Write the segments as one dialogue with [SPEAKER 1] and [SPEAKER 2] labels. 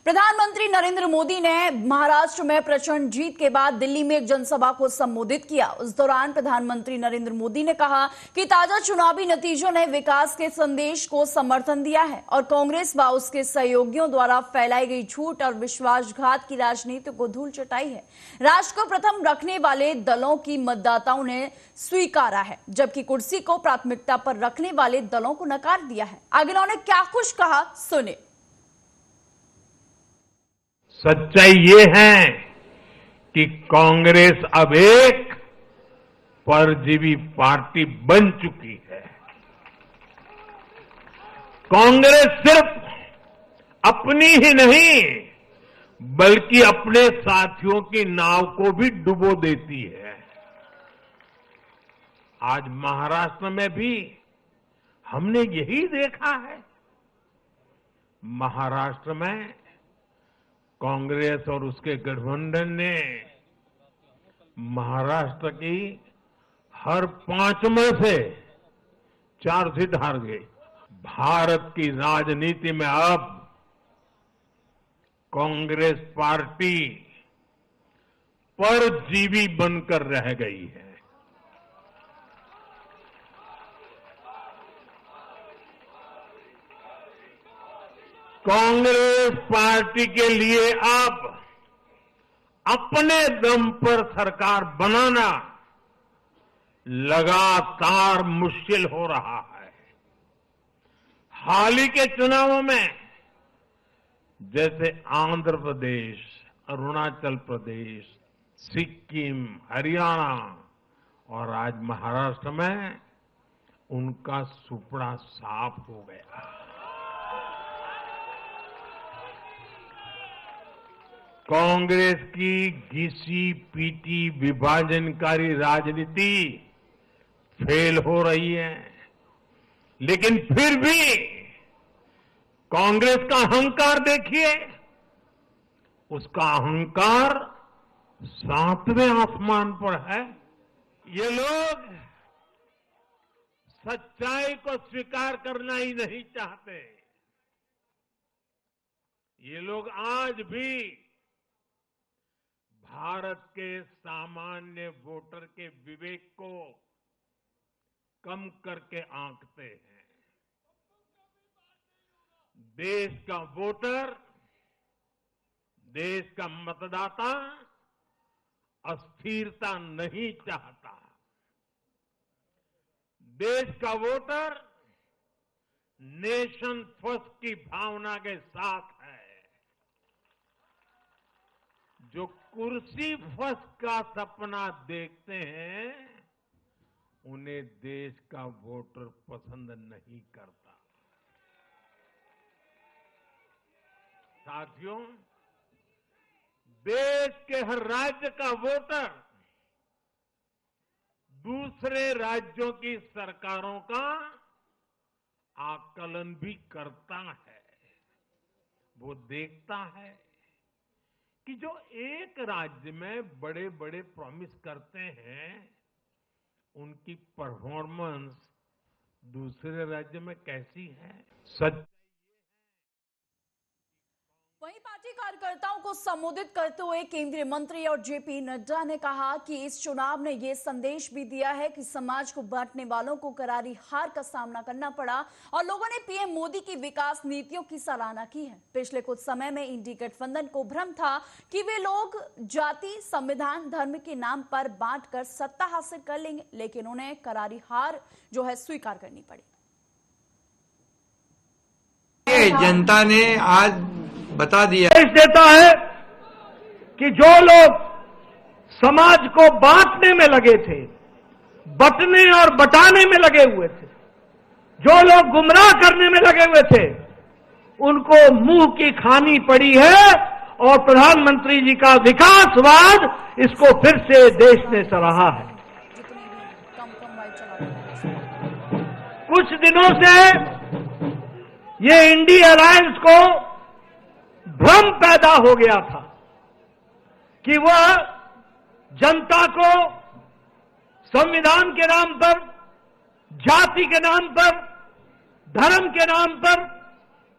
[SPEAKER 1] प्रधानमंत्री नरेंद्र मोदी ने महाराष्ट्र में प्रचंड जीत के बाद दिल्ली में एक जनसभा को संबोधित किया। उस दौरान प्रधानमंत्री नरेंद्र मोदी ने कहा कि ताजा चुनावी नतीजों ने विकास के संदेश को समर्थन दिया है और कांग्रेस व उसके सहयोगियों द्वारा फैलाई गई झूठ और विश्वासघात की राजनीति को धूल चटाई है। राष्ट्र को प्रथम रखने वाले दलों की मतदाताओं ने स्वीकारा है, जबकि कुर्सी को प्राथमिकता पर रखने वाले दलों को नकार दिया है। आगे उन्होंने क्या कुछ कहा, सुने।
[SPEAKER 2] सच्चाई ये है कि कांग्रेस अब एक परजीवी पार्टी बन चुकी है। कांग्रेस सिर्फ अपनी ही नहीं बल्कि अपने साथियों की नाव को भी डुबो देती है। आज महाराष्ट्र में भी हमने यही देखा है। महाराष्ट्र में कांग्रेस और उसके गठबंधन ने महाराष्ट्र की हर 5 में से 4 सीट हार गई। भारत की राजनीति में अब कांग्रेस पार्टी परजीवी बनकर रह गई है। कांग्रेस पार्टी के लिए अब अपने दम पर सरकार बनाना लगातार मुश्किल हो रहा है। हाल ही के चुनावों में जैसे आंध्र प्रदेश, अरुणाचल प्रदेश, सिक्किम, हरियाणा और आज महाराष्ट्र में उनका सुपड़ा साफ हो गया। कांग्रेस की घिसी पीटी विभाजनकारी राजनीति फेल हो रही है, लेकिन फिर भी कांग्रेस का अहंकार देखिए। उसका अहंकार 7वें आसमान पर है। ये लोग सच्चाई को स्वीकार करना ही नहीं चाहते। ये लोग आज भी भारत के सामान्य वोटर के विवेक को कम करके आंकते हैं। देश का वोटर, देश का मतदाता अस्थिरता नहीं चाहता। देश का वोटर नेशन फर्स्ट की भावना के साथ है। जो कुर्सी फर्स्ट का सपना देखते हैं उन्हें देश का वोटर पसंद नहीं करता। साथियों, देश के हर राज्य का वोटर दूसरे राज्यों की सरकारों का आकलन भी करता है। वो देखता है कि जो एक राज्य में बड़े बड़े प्रॉमिस करते हैं उनकी परफॉर्मेंस दूसरे राज्य में कैसी है।
[SPEAKER 1] वहीं पार्टी कार्यकर्ताओं को संबोधित करते हुए केंद्रीय मंत्री और जेपी नड्डा ने कहा कि इस चुनाव ने यह संदेश भी दिया है कि समाज को बांटने वालों को करारी हार का सामना करना पड़ा और लोगों ने पीएम मोदी की विकास नीतियों की सराहना की है। पिछले कुछ समय में इंडी गठबंधन को भ्रम था कि वे लोग जाति, संविधान, धर्म के नाम पर बांटकर सत्ता हासिल कर लेंगे, लेकिन उन्हें करारी हार जो है स्वीकार करनी पड़ी।
[SPEAKER 3] जनता ने आज बता दिया
[SPEAKER 4] देता है कि जो लोग समाज को बांटने में लगे थे, बंटने और बटाने में लगे हुए थे, जो लोग गुमराह करने में लगे हुए थे, उनको मुंह की खानी पड़ी है और प्रधानमंत्री जी का विकासवाद इसको फिर से देश ने सराहा है। कुछ दिनों से ये इंडी अलायंस को भ्रम पैदा हो गया था कि वह जनता को संविधान के नाम पर, जाति के नाम पर, धर्म के नाम पर,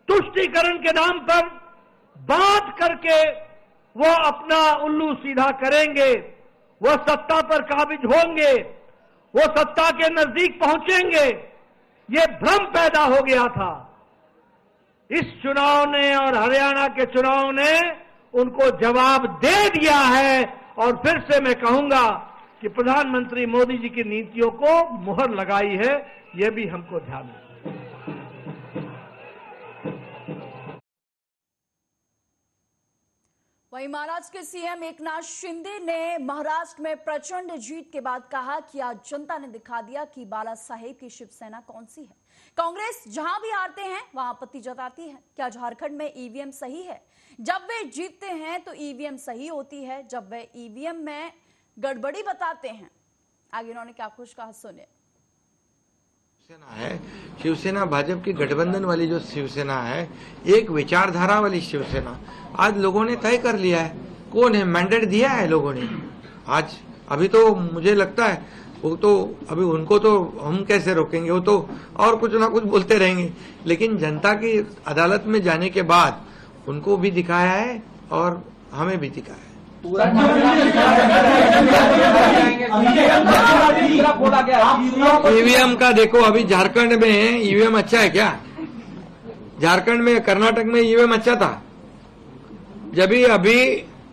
[SPEAKER 4] तुष्टीकरण के नाम पर बात करके वो अपना उल्लू सीधा करेंगे, वो सत्ता पर काबिज होंगे, वो सत्ता के नजदीक पहुंचेंगे, ये भ्रम पैदा हो गया था। इस चुनाव ने और हरियाणा के चुनाव ने उनको जवाब दे दिया है। और फिर से मैं कहूंगा कि प्रधानमंत्री मोदी जी की नीतियों को मुहर लगाई है, यह भी हमको ध्यान रखना।
[SPEAKER 1] वहीं महाराष्ट्र के सीएम एकनाथ शिंदे ने महाराष्ट्र में प्रचंड जीत के बाद कहा कि आज जनता ने दिखा दिया कि बाला साहेब की शिवसेना कौन सी है। कांग्रेस जहां भी हारते हैं वहां आपत्ति जताती है। क्या झारखंड में ईवीएम सही है? जब वे जीतते हैं तो ईवीएम सही होती है, जब वे ईवीएम में गड़बड़ी बताते हैं। आगे उन्होंने क्या कुछ कहा, सुने।
[SPEAKER 3] शिवसेना है, शिवसेना भाजपा की गठबंधन वाली जो शिवसेना है, एक विचारधारा वाली शिवसेना आज लोगों ने तय कर लिया है। कौन है, मैंडेट दिया है लोगों ने। आज अभी तो मुझे लगता है वो तो अभी उनको तो हम कैसे रोकेंगे, वो तो और कुछ ना कुछ बोलते रहेंगे, लेकिन जनता की अदालत में जाने के बाद उनको भी दिखाया है और हमें भी दिखाया है। ईवीएम का देखो, अभी झारखंड में ईवीएम अच्छा है क्या? झारखंड में, कर्नाटक में ईवीएम अच्छा था। जब भी अभी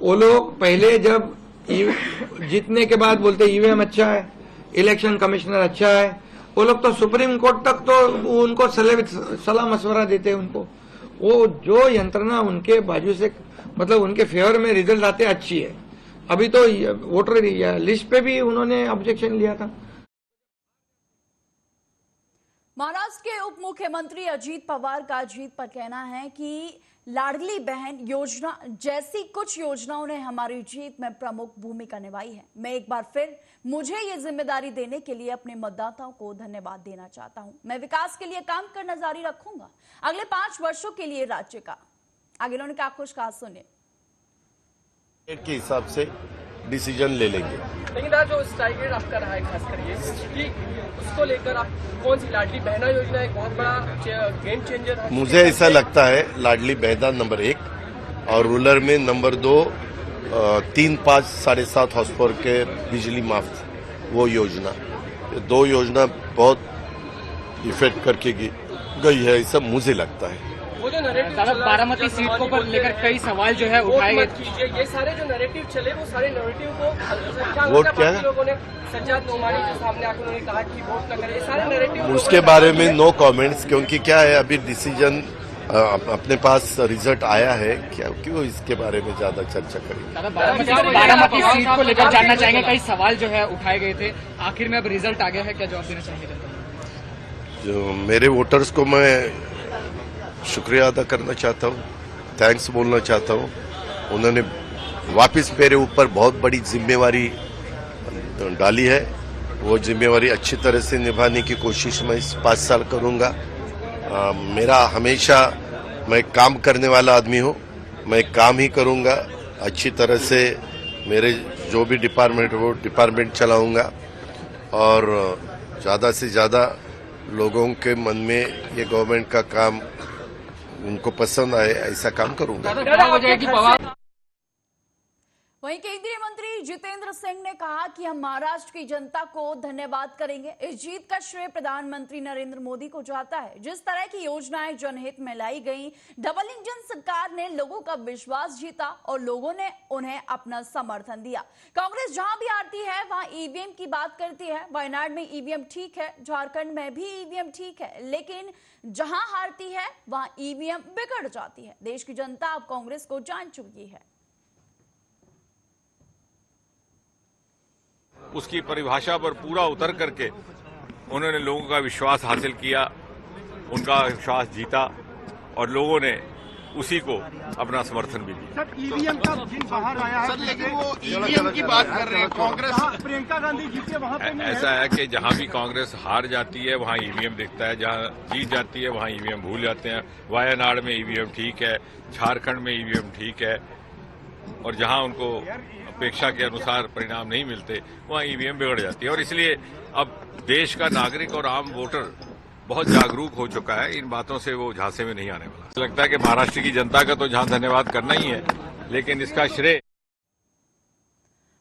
[SPEAKER 3] वो लोग पहले जब जीतने के बाद बोलते ईवीएम अच्छा है, इलेक्शन कमिश्नर अच्छा है, वो लोग तो सुप्रीम कोर्ट तक तो उनको सलाह मशवरा देते हैं उनको। वो जो यंत्रणा उनके बाजू से मतलब उनके फेवर में रिजल्ट आते अच्छी है। अभी तो वोटर लिस्ट पे भी उन्होंने ऑब्जेक्शन लिया था।
[SPEAKER 1] महाराष्ट्र के उप मुख्यमंत्री अजीत पवार का जीत पर कहना है कि लाडली बहन योजना जैसी कुछ योजनाओं ने हमारी जीत में प्रमुख भूमिका निभाई है। मैं एक बार फिर मुझे ये जिम्मेदारी देने के लिए अपने मतदाताओं को धन्यवाद देना चाहता हूं। मैं विकास के लिए काम करना जारी रखूंगा अगले 5 वर्षों के लिए राज्य का। आगे उन्होंने क्या कुछ कहा, सुनिए।
[SPEAKER 5] के हिसाब से डिसीजन ले लेंगे।
[SPEAKER 6] लेकिन आज जो स्ट्राइक रेट आपका रहा है खास कर ये कि उसको लेकर आप कौन सी लाडली बहना योजना एक बहुत बड़ा गेम चेंजर है?
[SPEAKER 5] मुझे ऐसा लगता है लाडली बहना नंबर 1 और रूरल में नंबर 2 3, 5, 7.5 हॉर्स पावर के बिजली माफ वो योजना, 2 योजना बहुत इफेक्ट करके गई है, ऐसा मुझे लगता है।
[SPEAKER 6] वो जो नैरेटिव बारामती सीट को पर लेकर कई सवाल जो है उठाए गए, ये सारे जो नैरेटिव चले वो सारे नैरेटिव को
[SPEAKER 5] वोट क्या है,
[SPEAKER 6] लोगों ने सज्जाद नोमानी के सामने आकर उन्होंने कहा कि वोट न करें, ये सारे नैरेटिव
[SPEAKER 5] उसके बारे में नो कमेंट्स, क्योंकि क्या है अभी डिसीजन अपने पास रिजल्ट आया है, क्यों इसके बारे में ज्यादा चर्चा करें।
[SPEAKER 6] बारामती सीट को लेकर जानना चाहेंगे, कई सवाल जो है उठाए गए थे, आखिर में अब रिजल्ट आ गया है, क्या जवाब देना चाहेंगे?
[SPEAKER 5] जो मेरे वोटर्स को मैं शुक्रिया अदा करना चाहता हूँ, थैंक्स बोलना चाहता हूँ। उन्होंने वापस मेरे ऊपर बहुत बड़ी जिम्मेवारी डाली है, वो जिम्मेवारी अच्छी तरह से निभाने की कोशिश मैं इस 5 साल करूँगा। मेरा हमेशा, मैं काम करने वाला आदमी हूँ, मैं काम ही करूँगा अच्छी तरह से। मेरे जो भी डिपार्टमेंट वो डिपार्टमेंट चलाऊँगा और ज़्यादा से ज़्यादा लोगों के मन में ये गवर्नमेंट का काम उनको पसंद आए ऐसा काम करूंगा।
[SPEAKER 1] वहीं केंद्रीय मंत्री जितेंद्र सिंह ने कहा कि हम महाराष्ट्र की जनता को धन्यवाद करेंगे। इस जीत का श्रेय प्रधानमंत्री नरेंद्र मोदी को जाता है। जिस तरह की योजनाएं जनहित में लाई गई, डबल इंजन सरकार ने लोगों का विश्वास जीता और लोगों ने उन्हें अपना समर्थन दिया। कांग्रेस जहां भी आती है वहां ईवीएम की बात करती है। वायनाड में ईवीएम ठीक है, झारखंड में भी ईवीएम ठीक है, लेकिन जहां हारती है वहां ईवीएम बिगड़ जाती है। देश की जनता अब कांग्रेस को जान चुकी है।
[SPEAKER 7] उसकी परिभाषा पर पूरा उतर करके उन्होंने लोगों का विश्वास हासिल किया, उनका विश्वास जीता और लोगों ने उसी को अपना समर्थन भी दिया।
[SPEAKER 8] सर, ईवीएम का जिन बाहर आया है, सर, लेकिन वो ईवीएम की बात कर रहे हैं कांग्रेस, प्रियंका गांधी जीते वहां पे नहीं है।
[SPEAKER 7] ऐसा है कि जहां भी कांग्रेस हार जाती है वहां ईवीएम दिखता है, जहां जीत जाती है वहां ईवीएम भूल जाते हैं। वायनाड में ईवीएम ठीक है, झारखंड में ईवीएम ठीक है, और जहां उनको अपेक्षा के अनुसार परिणाम नहीं मिलते वहां ईवीएम बिगड़ जाती है। और इसलिए अब देश का नागरिक और आम वोटर बहुत जागरूक हो चुका है। इन बातों से वो झांसे में नहीं आने वाला। लगता है कि महाराष्ट्र की जनता का तो जहां धन्यवाद करना ही है, लेकिन इसका श्रेय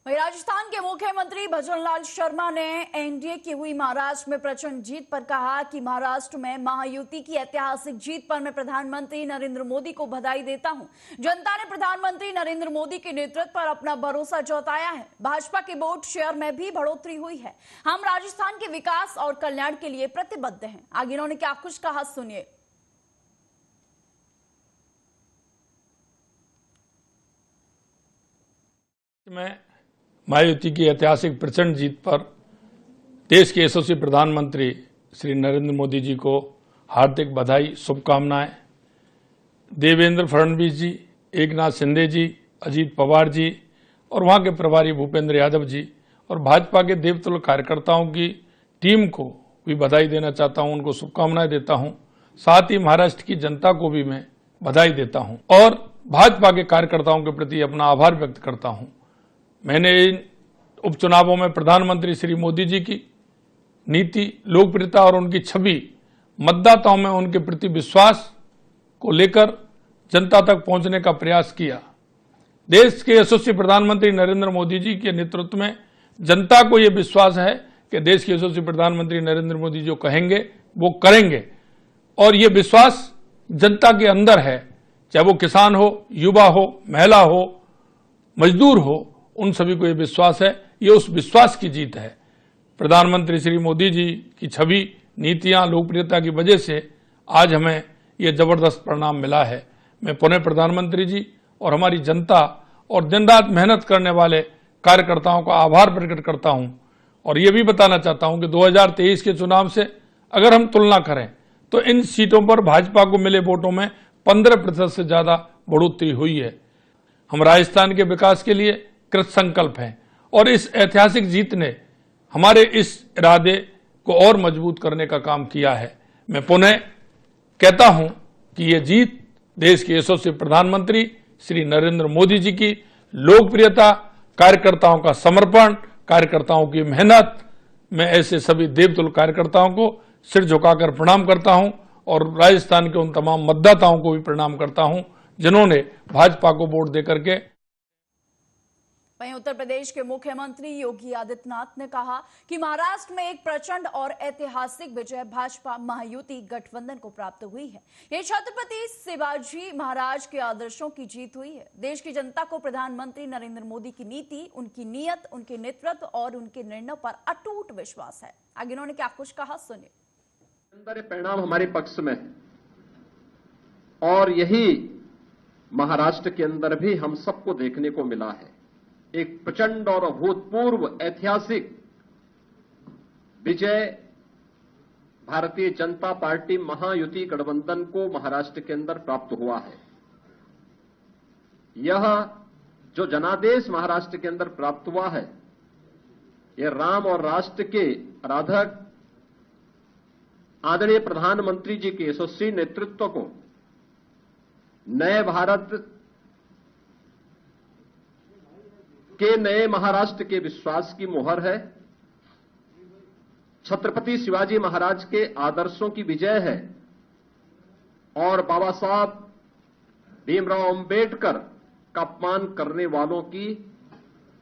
[SPEAKER 1] वहीं राजस्थान के मुख्यमंत्री भजनलाल शर्मा ने एनडीए की हुई महाराष्ट्र में प्रचंड जीत पर कहा कि महाराष्ट्र में महायुति की ऐतिहासिक जीत पर मैं प्रधानमंत्री नरेंद्र मोदी को बधाई देता हूं। जनता ने प्रधानमंत्री नरेंद्र मोदी के नेतृत्व पर अपना भरोसा जताया है। भाजपा के वोट शेयर में भी बढ़ोतरी हुई है। हम राजस्थान के विकास और कल्याण के लिए प्रतिबद्ध हैं। आगे इन्होंने क्या कुछ कहा, सुनिए।
[SPEAKER 9] महायुति की ऐतिहासिक प्रचंड जीत पर देश के यशस्वी प्रधानमंत्री श्री नरेंद्र मोदी जी को हार्दिक बधाई, शुभकामनाएं। देवेंद्र फडणवीस जी, एकनाथ शिंदे जी, अजीत पवार जी और वहां के प्रभारी भूपेंद्र यादव जी और भाजपा के देवतुल्य कार्यकर्ताओं की टीम को भी बधाई देना चाहता हूं, उनको शुभकामनाएं देता हूं। साथ ही महाराष्ट्र की जनता को भी मैं बधाई देता हूं और भाजपा के कार्यकर्ताओं के प्रति अपना आभार व्यक्त करता हूं। मैंने इन उपचुनावों में प्रधानमंत्री श्री मोदी जी की नीति, लोकप्रियता और उनकी छवि, मतदाताओं में उनके प्रति विश्वास को लेकर जनता तक पहुंचने का प्रयास किया। देश के यशस्वी प्रधानमंत्री नरेंद्र मोदी जी के नेतृत्व में जनता को यह विश्वास है कि देश के यशस्वी प्रधानमंत्री नरेंद्र मोदी जो कहेंगे वो करेंगे और ये विश्वास जनता के अंदर है। चाहे वो किसान हो, युवा हो, महिला हो, मजदूर हो, उन सभी को ये विश्वास है। ये उस विश्वास की जीत है। प्रधानमंत्री श्री मोदी जी की छवि, नीतियां, लोकप्रियता की वजह से आज हमें ये जबरदस्त परिणाम मिला है। मैं पुनः प्रधानमंत्री जी और हमारी जनता और दिन रात मेहनत करने वाले कार्यकर्ताओं का आभार प्रकट करता हूं और ये भी बताना चाहता हूं कि 2023 के चुनाव से अगर हम तुलना करें तो इन सीटों पर भाजपा को मिले वोटों में 15% से ज्यादा बढ़ोतरी हुई है। हम राजस्थान के विकास के लिए कृत संकल्प हैं और इस ऐतिहासिक जीत ने हमारे इस इरादे को और मजबूत करने का काम किया है। मैं पुनः कहता हूं कि यह जीत देश के यशस्वी प्रधानमंत्री श्री नरेंद्र मोदी जी की लोकप्रियता, कार्यकर्ताओं का समर्पण, कार्यकर्ताओं की मेहनत, मैं ऐसे सभी देवतुल्य कार्यकर्ताओं को सिर झुकाकर प्रणाम करता हूं और राजस्थान के उन तमाम मतदाताओं को भी प्रणाम करता हूं जिन्होंने भाजपा को वोट देकर के।
[SPEAKER 1] वहीं उत्तर प्रदेश के मुख्यमंत्री योगी आदित्यनाथ ने कहा कि महाराष्ट्र में एक प्रचंड और ऐतिहासिक विजय भाजपा महायुति गठबंधन को प्राप्त हुई है। ये छत्रपति शिवाजी महाराज के आदर्शों की जीत हुई है। देश की जनता को प्रधानमंत्री नरेंद्र मोदी की नीति, उनकी नीयत, उनके नेतृत्व और उनके निर्णयों पर अटूट विश्वास है। आगे उन्होंने क्या कुछ कहा, सुनिए।
[SPEAKER 10] अंदर परिणाम हमारे पक्ष में है और यही महाराष्ट्र के अंदर भी हम सबको देखने को मिला है। एक प्रचंड और अभूतपूर्व ऐतिहासिक विजय भारतीय जनता पार्टी महायुति गठबंधन को महाराष्ट्र के अंदर प्राप्त हुआ है। यह जो जनादेश महाराष्ट्र के अंदर प्राप्त हुआ है, यह राम और राष्ट्र के आराधक आदरणीय प्रधानमंत्री जी के यशस्वी नेतृत्व को नए भारत के नए महाराष्ट्र के विश्वास की मुहर है। छत्रपति शिवाजी महाराज के आदर्शों की विजय है और बाबा साहब भीमराव अंबेडकर का अपमान करने वालों की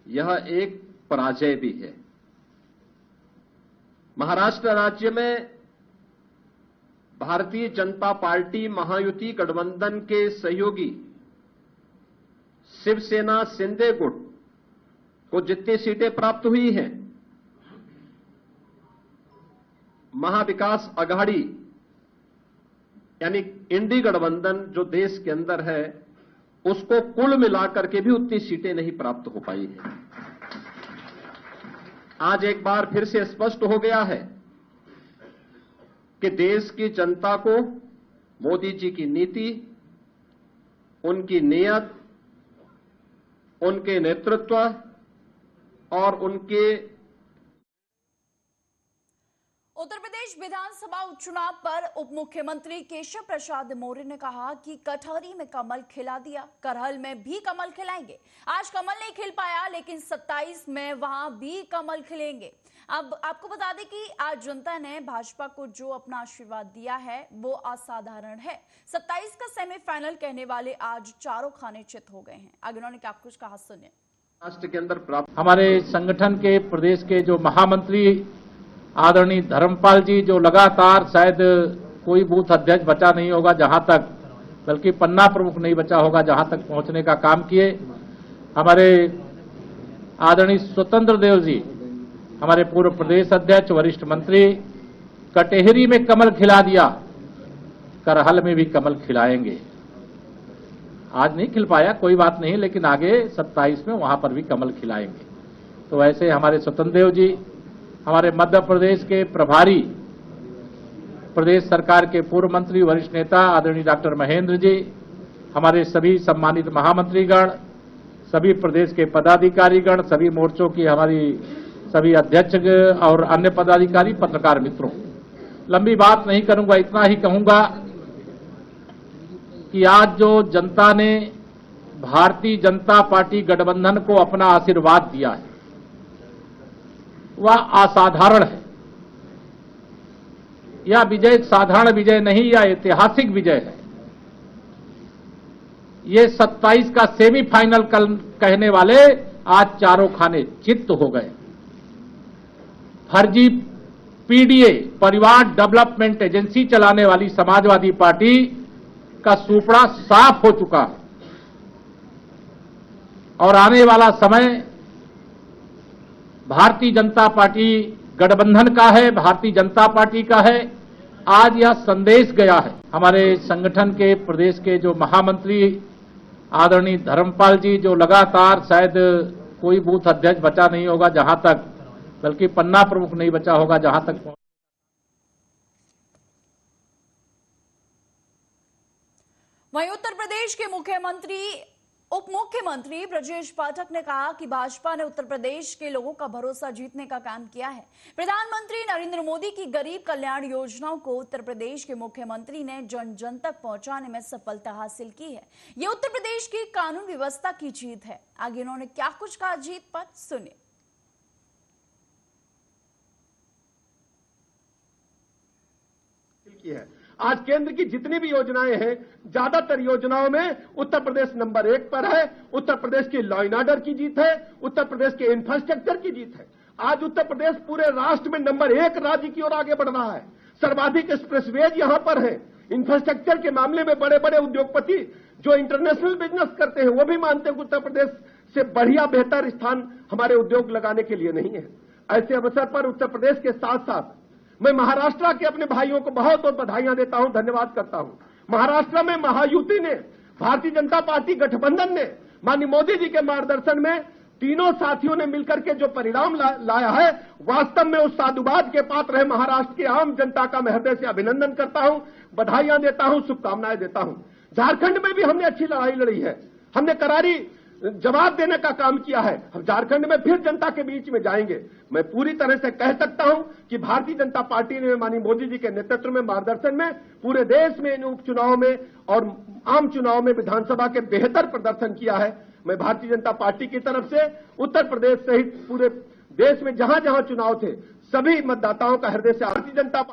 [SPEAKER 10] यह एक पराजय भी है। महाराष्ट्र राज्य में भारतीय जनता पार्टी महायुति गठबंधन के सहयोगी शिवसेना शिंदे गुट को जितनी सीटें प्राप्त हुई हैं, महाविकास आघाड़ी यानी इंडी गठबंधन जो देश के अंदर है, उसको कुल मिलाकर के भी उतनी सीटें नहीं प्राप्त हो पाई है। आज एक बार फिर से स्पष्ट हो गया है कि देश की जनता को मोदी जी की नीति, उनकी नीयत, उनके नेतृत्व और उनके
[SPEAKER 1] उत्तर प्रदेश विधानसभा उपचुनाव पर उप मुख्यमंत्री केशव प्रसाद मौर्य ने कहा कि कटहरी में कमल खिला दिया, करहल में भी कमल खिलाएंगे। आज कमल नहीं खिल पाया, लेकिन 27 में वहां भी कमल खिलेंगे। अब आपको बता दें कि आज जनता ने भाजपा को जो अपना आशीर्वाद दिया है वो असाधारण है। 27 का सेमीफाइनल कहने वाले आज चारों खाने चित हो गए हैं। आगे उन्होंने क्या कुछ कहा, सुनिए।
[SPEAKER 10] राष्ट्र के अंदर प्राप्त हमारे संगठन के प्रदेश के जो महामंत्री आदरणीय धर्मपाल जी, जो लगातार शायद कोई बूथ अध्यक्ष बचा नहीं होगा जहां तक, बल्कि पन्ना प्रमुख नहीं बचा होगा जहां तक पहुंचने का काम किए। हमारे आदरणीय स्वतंत्र देव जी, हमारे पूर्व प्रदेश अध्यक्ष वरिष्ठ मंत्री, कटेहरी में कमल खिला दिया, करहल में भी कमल खिलाएंगे। आज नहीं खिल पाया, कोई बात नहीं, लेकिन आगे 27 में वहां पर भी कमल खिलाएंगे। तो ऐसे हमारे स्वतंत्र देव जी, हमारे मध्य प्रदेश के प्रभारी, प्रदेश सरकार के पूर्व मंत्री वरिष्ठ नेता आदरणीय डॉक्टर महेंद्र जी, हमारे सभी सम्मानित महामंत्रीगण, सभी प्रदेश के पदाधिकारीगण, सभी मोर्चों की हमारी सभी अध्यक्ष और अन्य पदाधिकारी, पत्रकार मित्रों, लंबी बात नहीं करूंगा, इतना ही कहूंगा कि आज जो जनता ने भारतीय जनता पार्टी गठबंधन को अपना आशीर्वाद दिया है वह असाधारण है। यह विजय साधारण विजय नहीं, यह ऐतिहासिक विजय है। ये 27 का सेमीफाइनल कल कहने वाले आज चारों खाने चित्त हो गए। फर्जी पीडीए, परिवार डेवलपमेंट एजेंसी चलाने वाली समाजवादी पार्टी का सूपड़ा साफ हो चुका है और आने वाला समय भारतीय जनता पार्टी गठबंधन का है, भारतीय जनता पार्टी का है। आज यह संदेश गया है। हमारे संगठन के प्रदेश के जो महामंत्री आदरणीय धर्मपाल जी, जो लगातार शायद कोई बूथ अध्यक्ष बचा नहीं होगा जहां तक, बल्कि पन्ना प्रमुख नहीं बचा होगा जहां तक।
[SPEAKER 1] वहीं उत्तर प्रदेश के उप मुख्यमंत्री ब्रजेश पाठक ने कहा कि भाजपा ने उत्तर प्रदेश के लोगों का भरोसा जीतने का काम किया है। प्रधानमंत्री नरेंद्र मोदी की गरीब कल्याण योजनाओं को उत्तर प्रदेश के मुख्यमंत्री ने जन जन तक पहुंचाने में सफलता हासिल की है। ये उत्तर प्रदेश की कानून व्यवस्था की जीत है। आगे उन्होंने क्या कुछ कहा जीत पर, सुनिए।
[SPEAKER 4] आज केंद्र की जितनी भी योजनाएं हैं, ज्यादातर योजनाओं में उत्तर प्रदेश नंबर 1 पर है। उत्तर प्रदेश की लॉ एंड ऑर्डर की जीत है, उत्तर प्रदेश के इंफ्रास्ट्रक्चर की जीत है। आज उत्तर प्रदेश पूरे राष्ट्र में नंबर 1 राज्य की ओर आगे बढ़ रहा है। सर्वाधिक एक्सप्रेसवेज यहां पर है। इंफ्रास्ट्रक्चर के मामले में बड़े बड़े उद्योगपति जो इंटरनेशनल बिजनेस करते हैं वो भी मानते हैं कि उत्तर प्रदेश से बढ़िया बेहतर स्थान हमारे उद्योग लगाने के लिए नहीं है। ऐसे अवसर पर उत्तर प्रदेश के साथ साथ मैं महाराष्ट्र के अपने भाइयों को बहुत बहुत बधाइयां देता हूं, धन्यवाद करता हूं। महाराष्ट्र में महायुति ने, भारतीय जनता पार्टी गठबंधन ने माननीय मोदी जी के मार्गदर्शन में तीनों साथियों ने मिलकर के जो परिणाम लाया है, वास्तव में उस साधुवाद के पात्र है। महाराष्ट्र की आम जनता का मैं हृदय से अभिनंदन करता हूं, बधाइयां देता हूं, शुभकामनाएं देता हूं। झारखंड में भी हमने अच्छी लड़ाई लड़ी है, हमने करारी जवाब देने का काम किया है। हम झारखंड में फिर जनता के बीच में जाएंगे। मैं पूरी तरह से कह सकता हूं कि भारतीय जनता पार्टी ने माननीय मोदी जी के नेतृत्व में, मार्गदर्शन में पूरे देश में इन उपचुनाव में और आम चुनाव में विधानसभा के बेहतर प्रदर्शन किया है। मैं भारतीय जनता पार्टी की तरफ से उत्तर प्रदेश सहित पूरे देश में जहां जहां चुनाव थे सभी मतदाताओं का हृदय से भारतीय जनता।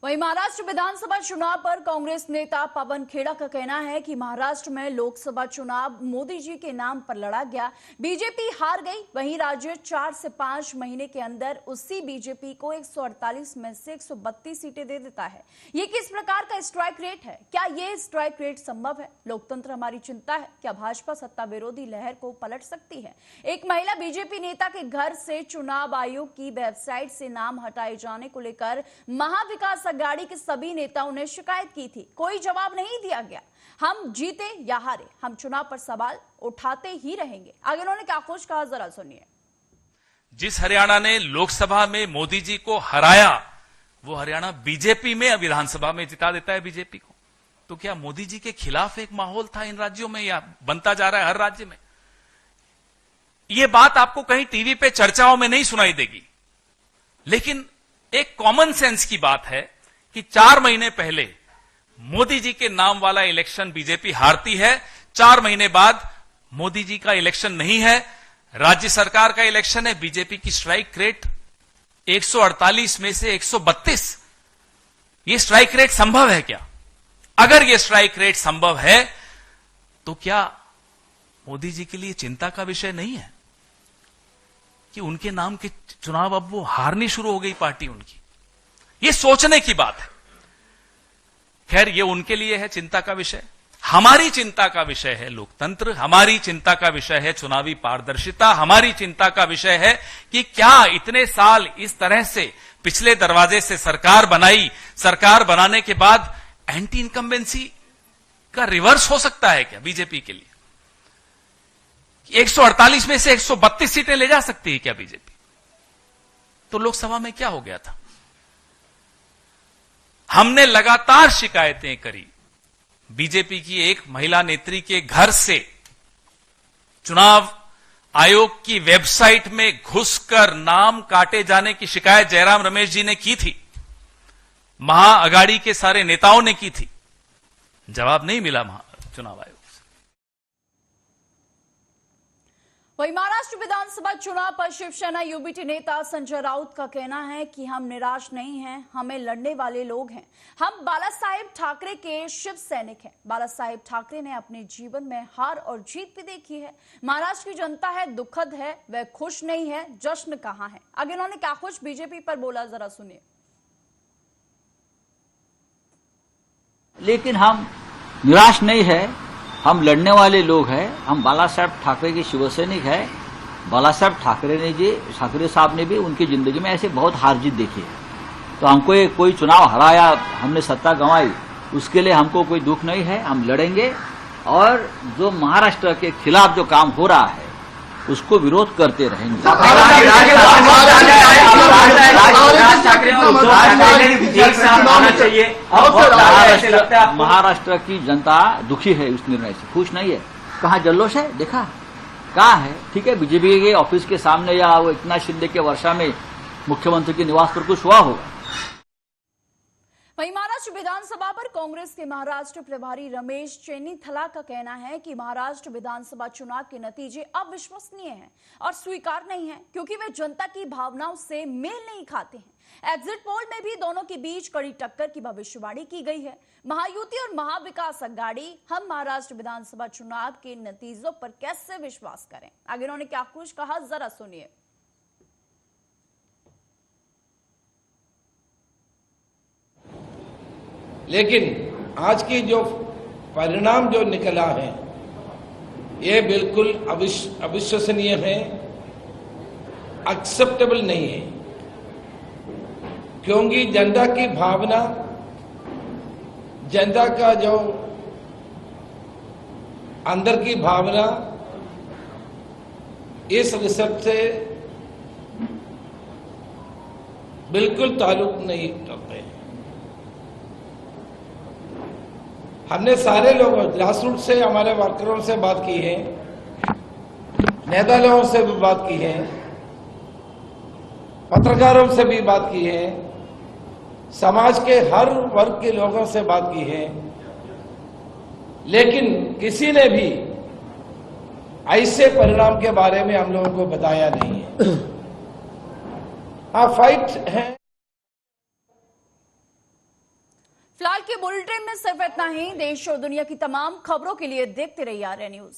[SPEAKER 1] वहीं महाराष्ट्र विधानसभा चुनाव पर कांग्रेस नेता पवन खेड़ा का कहना है कि महाराष्ट्र में लोकसभा चुनाव मोदी जी के नाम पर लड़ा गया, बीजेपी हार गई। वहीं राज्य 4 से 5 महीने के अंदर उसी बीजेपी को 148 में से 132 सीटें दे देता है। ये किस प्रकार का स्ट्राइक रेट है? क्या ये स्ट्राइक रेट संभव है? लोकतंत्र हमारी चिंता है। क्या भाजपा सत्ता विरोधी लहर को पलट सकती है? एक महिला बीजेपी नेता के घर से चुनाव आयोग की वेबसाइट से नाम हटाए जाने को लेकर महाविकास गाड़ी के सभी नेताओं ने शिकायत की थी, कोई जवाब नहीं दिया गया। हम जीते या हारे, हम चुनाव पर सवाल उठाते ही रहेंगे। आगे उन्होंने क्या कुछ कहा, जरा सुनिए।
[SPEAKER 11] जिस हरियाणा ने लोकसभा में मोदी जी को हराया, वो हरियाणा बीजेपी में विधानसभा में जिता देता है बीजेपी को। तो क्या मोदी जी के खिलाफ एक माहौल था इन राज्यों में, या बनता जा रहा है हर राज्य में? ये बात आपको कहीं टीवी पे चर्चाओं में नहीं सुनाई देगी, लेकिन एक कॉमन सेंस की बात है कि 4 महीने पहले मोदी जी के नाम वाला इलेक्शन बीजेपी हारती है, 4 महीने बाद मोदी जी का इलेक्शन नहीं है, राज्य सरकार का इलेक्शन है, बीजेपी की स्ट्राइक रेट 148 में से 132। ये स्ट्राइक रेट संभव है क्या? अगर ये स्ट्राइक रेट संभव है तो क्या मोदी जी के लिए चिंता का विषय नहीं है कि उनके नाम के चुनाव अब वो हारनी शुरू हो गई पार्टी उनकी? ये सोचने की बात है। खैर, ये उनके लिए है चिंता का विषय। हमारी चिंता का विषय है लोकतंत्र, हमारी चिंता का विषय है चुनावी पारदर्शिता, हमारी चिंता का विषय है कि क्या इतने साल इस तरह से पिछले दरवाजे से सरकार बनाई, सरकार बनाने के बाद एंटी इनकम्बेंसी का रिवर्स हो सकता है क्या बीजेपी के लिए? 148 में से 132 सीटें ले जा सकती है क्या बीजेपी? तो लोकसभा में क्या हो गया था? हमने लगातार शिकायतें करी। बीजेपी की एक महिला नेत्री के घर से चुनाव आयोग की वेबसाइट में घुसकर नाम काटे जाने की शिकायत जयराम रमेश जी ने की थी, महाअघाड़ी के सारे नेताओं ने की थी। जवाब नहीं मिला चुनाव आयोग से।
[SPEAKER 1] वहीं महाराष्ट्र विधानसभा चुनाव पर शिवसेना यूबीटी नेता संजय राउत का कहना है कि हम निराश नहीं हैं, हमें लड़ने वाले लोग हैं। हम बाला साहेब ठाकरे के शिव सैनिक हैं। बाला साहेब ठाकरे ने अपने जीवन में हार और जीत भी देखी है। महाराष्ट्र की जनता है दुखद है, वह खुश नहीं है, जश्न कहां है? आगे उन्होंने क्या कुछ बीजेपी पर बोला, जरा सुनिए।
[SPEAKER 12] लेकिन हम निराश नहीं है, हम लड़ने वाले लोग हैं। हम बाला साहेब ठाकरे के शिवसैनिक हैं। बाला साहेब ठाकरे साहब ने भी उनकी जिंदगी में ऐसे बहुत हार जीत देखी है। तो हमको कोई चुनाव हराया, हमने सत्ता गंवाई, उसके लिए हमको कोई दुख नहीं है। हम लड़ेंगे और जो महाराष्ट्र के खिलाफ जो काम हो रहा है उसको विरोध करते रहेंगे। महाराष्ट्र की जनता दुखी है इस निर्णय से, खुश नहीं है। कहाँ जल्लोष है? देखा कहाँ है? ठीक है, बीजेपी के ऑफिस के सामने या वो इतना शिंदे के वर्षा में मुख्यमंत्री के निवास पर कुछ हुआ होगा।
[SPEAKER 1] वहीं महाराष्ट्र विधानसभा पर कांग्रेस के महाराष्ट्र प्रभारी रमेश चेन्नीथला का कहना है कि महाराष्ट्र विधानसभा चुनाव के नतीजे अविश्वसनीय हैं और स्वीकार नहीं है, क्योंकि वे जनता की भावनाओं से मेल नहीं खाते हैं। एग्जिट पोल में भी दोनों के बीच कड़ी टक्कर की भविष्यवाणी की गई है। महायुति और महाविकास अघाड़ी हम महाराष्ट्र विधानसभा चुनाव के नतीजों पर कैसे विश्वास करें? आगे उन्होंने क्या कुछ कहा, जरा सुनिए।
[SPEAKER 13] लेकिन आज की जो परिणाम जो निकला है ये बिल्कुल अविश्वसनीय है, एक्सेप्टेबल नहीं है। क्योंकि जनता की भावना, जनता का जो अंदर की भावना इस रिजल्ट से बिल्कुल ताल्लुक नहीं रखते हैं। हमने सारे लोगों, ग्रास रूट से हमारे वर्करों से बात की है, नेता लोगों से भी बात की है, पत्रकारों से भी बात की है, समाज के हर वर्ग के लोगों से बात की है, लेकिन किसी ने भी ऐसे परिणाम के बारे में हम लोगों को बताया नहीं है। हाँ, फाइट है।
[SPEAKER 1] फिलहाल के बुलेटिन में सिर्फ इतना ही। देश और दुनिया की तमाम खबरों के लिए देखते रहिए आर्या न्यूज।